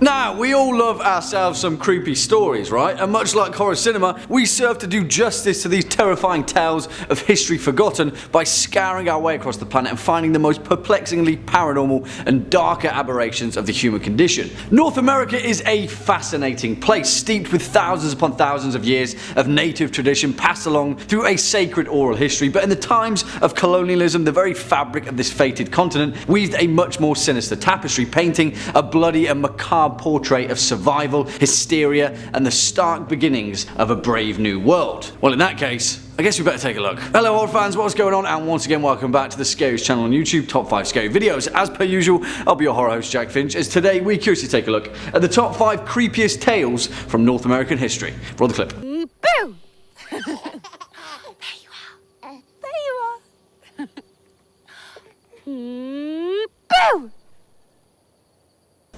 Now, we all love ourselves some creepy stories, right? And much like horror cinema, we serve to do justice to these terrifying tales of history forgotten by scouring our way across the planet and finding the most perplexingly paranormal and darker aberrations of the human condition. North America is a fascinating place, steeped with thousands upon thousands of years of native tradition passed along through a sacred oral history, but in the times of colonialism, the very fabric of this fated continent weaved a much more sinister tapestry, painting a bloody and macabre portrait of survival, hysteria, and the stark beginnings of a brave new world. Well, in that case, I guess we better take a look. Hello old fans, what's going on? And once again, welcome back to the Scariest channel on YouTube, Top 5 Scary Videos. As per usual, I'll be your horror host, Jack Finch, as today we curiously take a look at the top 5 creepiest tales from North American history. Roll the clip. Boo! There you are. There you are. Boo!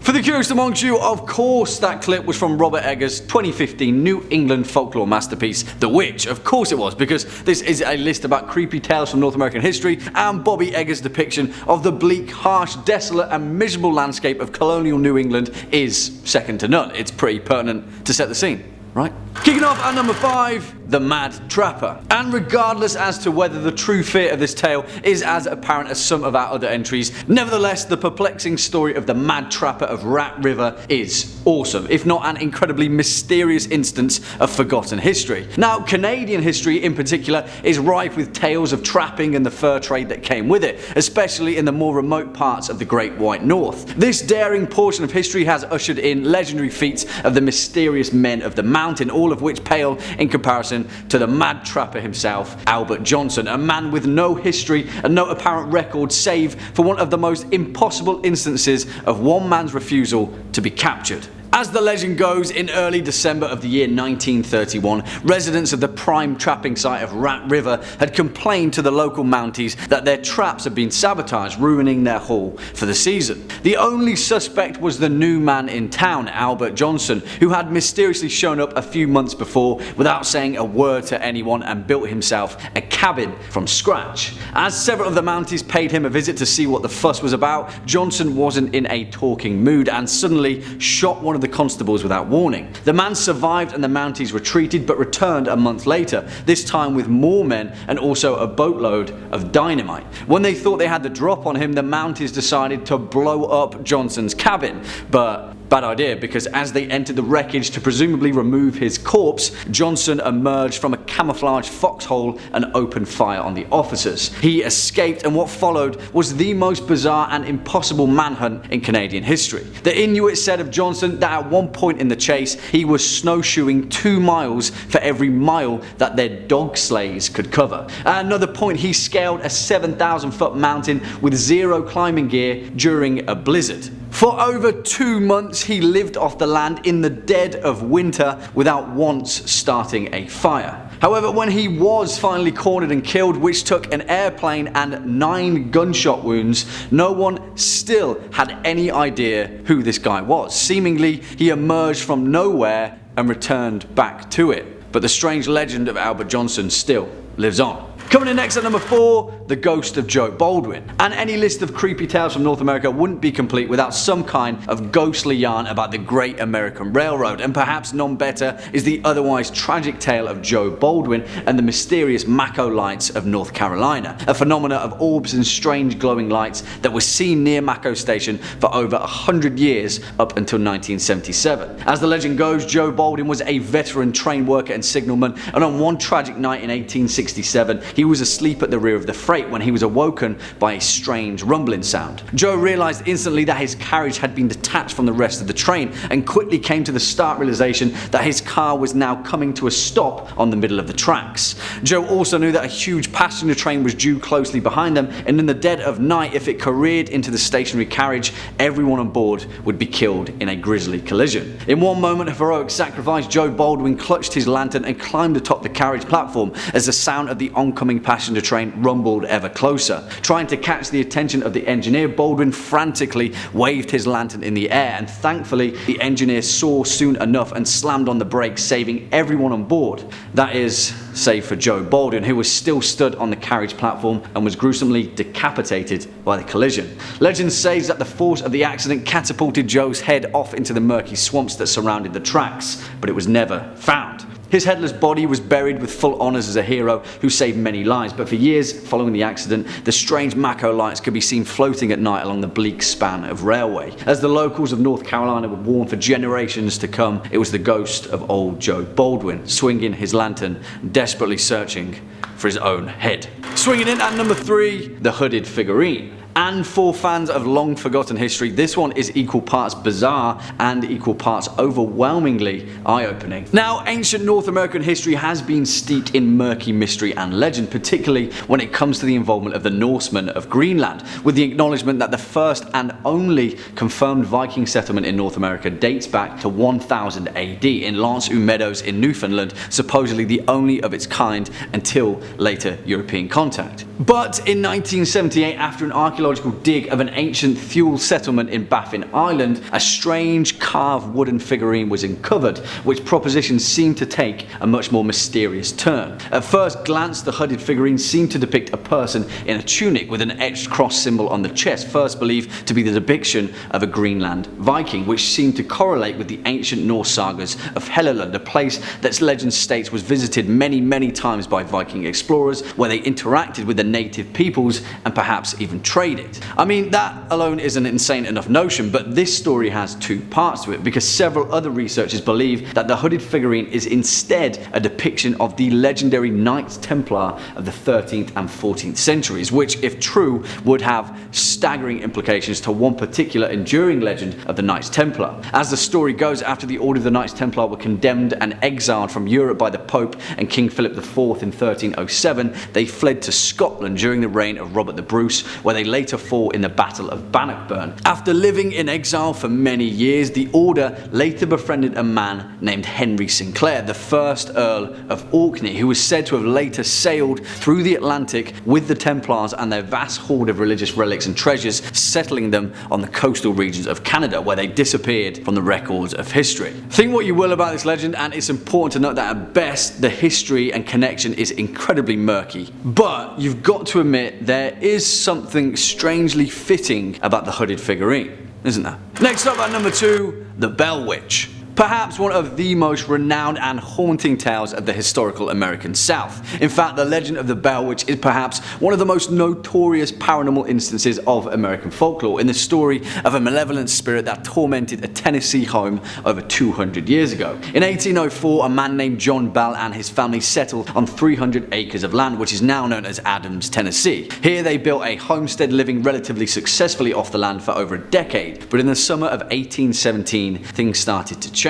For the curious amongst you, of course that clip was from Robert Eggers' 2015 New England folklore masterpiece, The Witch. Of course it was, because this is a list about creepy tales from North American history, and Bobby Eggers' depiction of the bleak, harsh, desolate and miserable landscape of colonial New England is second to none. It's pretty pertinent to set the scene, right? Kicking off at number 5, The Mad Trapper. And regardless as to whether the true fear of this tale is as apparent as some of our other entries, nevertheless the perplexing story of the Mad Trapper of Rat River is awesome, if not an incredibly mysterious instance of forgotten history. Now, Canadian history in particular is rife with tales of trapping and the fur trade that came with it, especially in the more remote parts of the Great White North. This daring portion of history has ushered in legendary feats of the mysterious men of the mountain, all of which pale in comparison to the Mad Trapper himself, Albert Johnson, a man with no history and no apparent record save for one of the most impossible instances of one man's refusal to be captured. As the legend goes, in early December of the year 1931, residents of the prime trapping site of Rat River had complained to the local Mounties that their traps had been sabotaged, ruining their haul for the season. The only suspect was the new man in town, Albert Johnson, who had mysteriously shown up a few months before without saying a word to anyone and built himself a cabin from scratch. As several of the Mounties paid him a visit to see what the fuss was about, Johnson wasn't in a talking mood and suddenly shot one of the constables without warning. The man survived and the Mounties retreated, but returned a month later, this time with more men and also a boatload of dynamite. When they thought they had the drop on him, the Mounties decided to blow up Johnson's cabin, but bad idea, because as they entered the wreckage to presumably remove his corpse, Johnson emerged from a camouflaged foxhole and opened fire on the officers. He escaped, and what followed was the most bizarre and impossible manhunt in Canadian history. The Inuit said of Johnson that at one point in the chase he was snowshoeing 2 miles for every mile that their dog sleighs could cover. At another point he scaled a 7,000-foot mountain with 0 climbing gear during a blizzard. For over 2 months he lived off the land in the dead of winter without once starting a fire. However, when he was finally cornered and killed, which took an airplane and 9 gunshot wounds, no one still had any idea who this guy was. Seemingly, he emerged from nowhere and returned back to it. But the strange legend of Albert Johnson still lives on. Coming in next at number 4, The Ghost of Joe Baldwin. And any list of creepy tales from North America wouldn't be complete without some kind of ghostly yarn about the Great American Railroad, and perhaps none better is the otherwise tragic tale of Joe Baldwin and the mysterious Mako lights of North Carolina, a phenomena of orbs and strange glowing lights that was seen near Mako Station for over 100 years up until 1977. As the legend goes, Joe Baldwin was a veteran train worker and signalman, and on one tragic night in 1867, he was asleep at the rear of the freight when he was awoken by a strange rumbling sound. Joe realized instantly that his carriage had been detached from the rest of the train and quickly came to the stark realization that his car was now coming to a stop on the middle of the tracks. Joe also knew that a huge passenger train was due closely behind them, and in the dead of night, if it careered into the stationary carriage, everyone on board would be killed in a grisly collision. In one moment of heroic sacrifice, Joe Baldwin clutched his lantern and climbed atop the carriage platform as the sound of the oncoming oncoming passenger train rumbled ever closer. Trying to catch the attention of the engineer, Baldwin frantically waved his lantern in the air, and thankfully the engineer saw soon enough and slammed on the brakes, saving everyone on board. That is, save for Joe Baldwin, who was still stood on the carriage platform and was gruesomely decapitated by the collision. Legend says that the force of the accident catapulted Joe's head off into the murky swamps that surrounded the tracks, but it was never found. His headless body was buried with full honours as a hero who saved many lives, but for years following the accident, the strange Mako lights could be seen floating at night along the bleak span of railway. As the locals of North Carolina would warn for generations to come, it was the ghost of old Joe Baldwin, swinging his lantern, desperately searching for his own head. Swinging in at number 3, the hooded figurine. And for fans of long forgotten history, this one is equal parts bizarre and equal parts overwhelmingly eye-opening. Now, ancient North American history has been steeped in murky mystery and legend, particularly when it comes to the involvement of the Norsemen of Greenland, with the acknowledgement that the first and only confirmed Viking settlement in North America dates back to 1000 AD in Lanceau Meadows in Newfoundland, supposedly the only of its kind until later European contact. But in 1978, after an archaeological dig of an ancient Thule settlement in Baffin Island, a strange carved wooden figurine was uncovered, which proposition seemed to take a much more mysterious turn. At first glance, the hooded figurine seemed to depict a person in a tunic with an etched cross symbol on the chest, first believed to be the depiction of a Greenland Viking, which seemed to correlate with the ancient Norse sagas of Helluland, a place that legend states was visited many times by Viking explorers, where they interacted with the native peoples and perhaps even traded. I mean, that alone is an insane enough notion, but this story has two parts to it, because several other researchers believe that the hooded figurine is instead a depiction of the legendary Knights Templar of the 13th and 14th centuries, which, if true, would have staggering implications to one particular enduring legend of the Knights Templar. As the story goes, after the Order of the Knights Templar were condemned and exiled from Europe by the Pope and King Philip IV in 1307, they fled to Scotland during the reign of Robert the Bruce, where they later fought in the Battle of Bannockburn. After living in exile for many years, the Order later befriended a man named Henry Sinclair, the first Earl of Orkney, who was said to have later sailed through the Atlantic with the Templars and their vast hoard of religious relics and treasures, settling them on the coastal regions of Canada, where they disappeared from the records of history. Think what you will about this legend, and it's important to note that at best the history and connection is incredibly murky. But you've got to admit there is something strangely fitting about the hooded figurine, isn't there? Next up at number 2, the Bell Witch. Perhaps one of the most renowned and haunting tales of the historical American South. In fact, the legend of the Bell Witch is perhaps one of the most notorious paranormal instances of American folklore, in the story of a malevolent spirit that tormented a Tennessee home over 200 years ago. In 1804, a man named John Bell and his family settled on 300 acres of land, which is now known as Adams, Tennessee. Here they built a homestead, living relatively successfully off the land for over a decade, but in the summer of 1817, things started to change.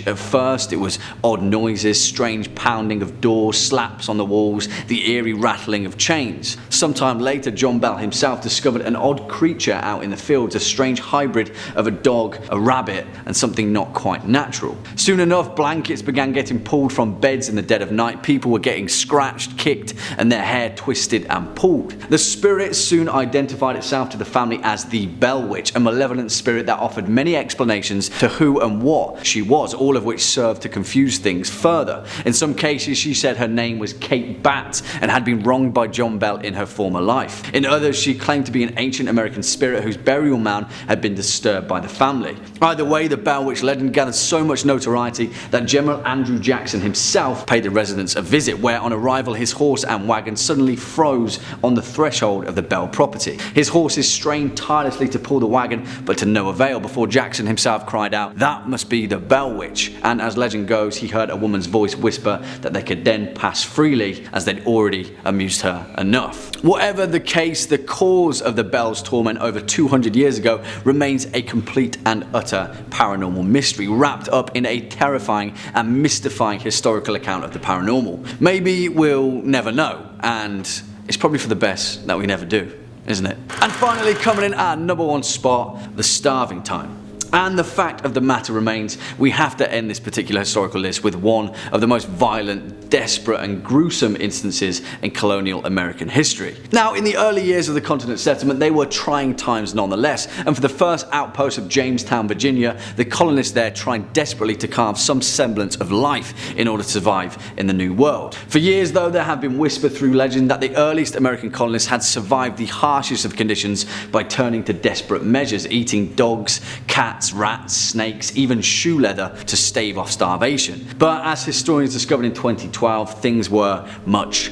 At first it was odd noises, strange pounding of doors, slaps on the walls, the eerie rattling of chains. Sometime later, John Bell himself discovered an odd creature out in the fields, a strange hybrid of a dog, a rabbit, and something not quite natural. Soon enough, blankets began getting pulled from beds in the dead of night, people were getting scratched, kicked, and their hair twisted and pulled. The spirit soon identified itself to the family as the Bell Witch, a malevolent spirit that offered many explanations to who and what she was, all of which served to confuse things further. In some cases, she said her name was Kate Bat and had been wronged by John Bell in her former life. In others, she claimed to be an ancient American spirit whose burial mound had been disturbed by the family. Either way, the Bell Witch legend gathered so much notoriety that General Andrew Jackson himself paid the residents a visit, where on arrival his horse and wagon suddenly froze on the threshold of the Bell property. His horses strained tirelessly to pull the wagon, but to no avail, before Jackson himself cried out, "That must be the Bell Witch," and as legend goes, he heard a woman's voice whisper that they could then pass freely, as they'd already amused her enough. Whatever the case, the cause of the Bell's torment over 200 years ago remains a complete and utter paranormal mystery, wrapped up in a terrifying and mystifying historical account of the paranormal. Maybe we'll never know, and it's probably for the best that we never do, isn't it? And finally, coming in at number 1 spot, the Starving Time. And the fact of the matter remains, we have to end this particular historical list with one of the most violent, desperate and gruesome instances in colonial American history. Now, in the early years of the continent's settlement, they were trying times nonetheless, and for the first outpost of Jamestown, Virginia, the colonists there tried desperately to carve some semblance of life in order to survive in the New World. For years though, there have been whispered through legend that the earliest American colonists had survived the harshest of conditions by turning to desperate measures, eating dogs, cats, rats, snakes, even shoe leather to stave off starvation. But as historians discovered in 2012, things were much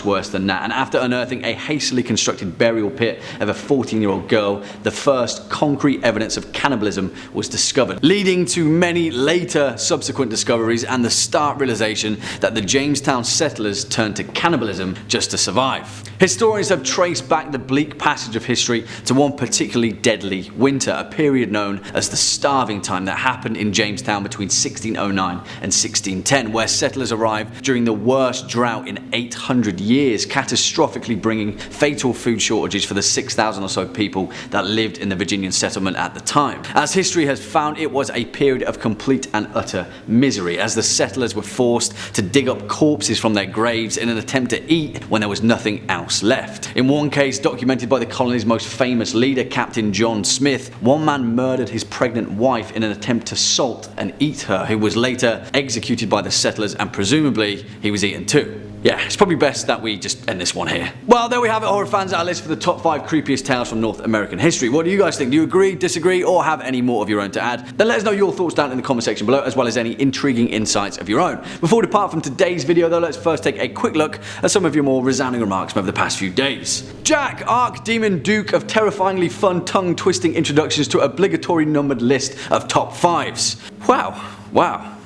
worse than that, and after unearthing a hastily constructed burial pit of a 14-year-old girl, the first concrete evidence of cannibalism was discovered, leading to many later subsequent discoveries and the stark realization that the Jamestown settlers turned to cannibalism just to survive. Historians have traced back the bleak passage of history to one particularly deadly winter, a period known as the Starving Time that happened in Jamestown between 1609 and 1610, where settlers arrived during the worst drought in 800 years, catastrophically bringing fatal food shortages for the 6,000 or so people that lived in the Virginian settlement at the time. As history has found, it was a period of complete and utter misery, as the settlers were forced to dig up corpses from their graves in an attempt to eat when there was nothing else left. In one case, documented by the colony's most famous leader, Captain John Smith, one man murdered his pregnant wife in an attempt to salt and eat her, who was later executed by the settlers, and presumably he was eaten too. Yeah, it's probably best that we just end this one here. Well, there we have it, horror fans, our list for the top 5 creepiest tales from North American history. What do you guys think? Do you agree, disagree, or have any more of your own to add? Then let us know your thoughts down in the comment section below, as well as any intriguing insights of your own. Before we depart from today's video though, let's first take a quick look at some of your more resounding remarks from over the past few days. Jack, Archdemon Duke of terrifyingly fun, tongue-twisting introductions to obligatory numbered list of top 5s. Wow.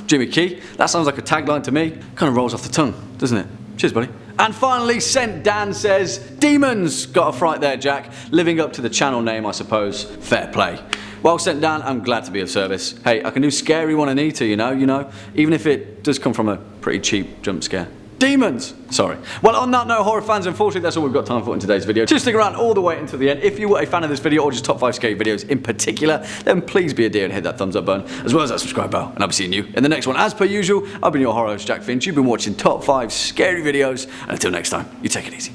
Jimmy Key, that sounds like a tagline to me. Kind of rolls off the tongue, doesn't it? Cheers, buddy. And finally, Sent Dan says, demons! Got a fright there, Jack. Living up to the channel name, I suppose. Fair play. Well, Sent Dan, I'm glad to be of service. Hey, I can do scary when I need to, you know, even if it does come from a pretty cheap jump scare. Demons! Sorry. Well, on that note, horror fans, unfortunately that's all we've got time for in today's video. Just stick around all the way until the end. If you were a fan of this video, or just top 5 scary videos in particular, then please be a dear and hit that thumbs up button, as well as that subscribe bell, and I'll be seeing you in the next one. As per usual, I've been your horror host, Jack Finch. You've been watching top 5 scary videos, and until next time, you take it easy.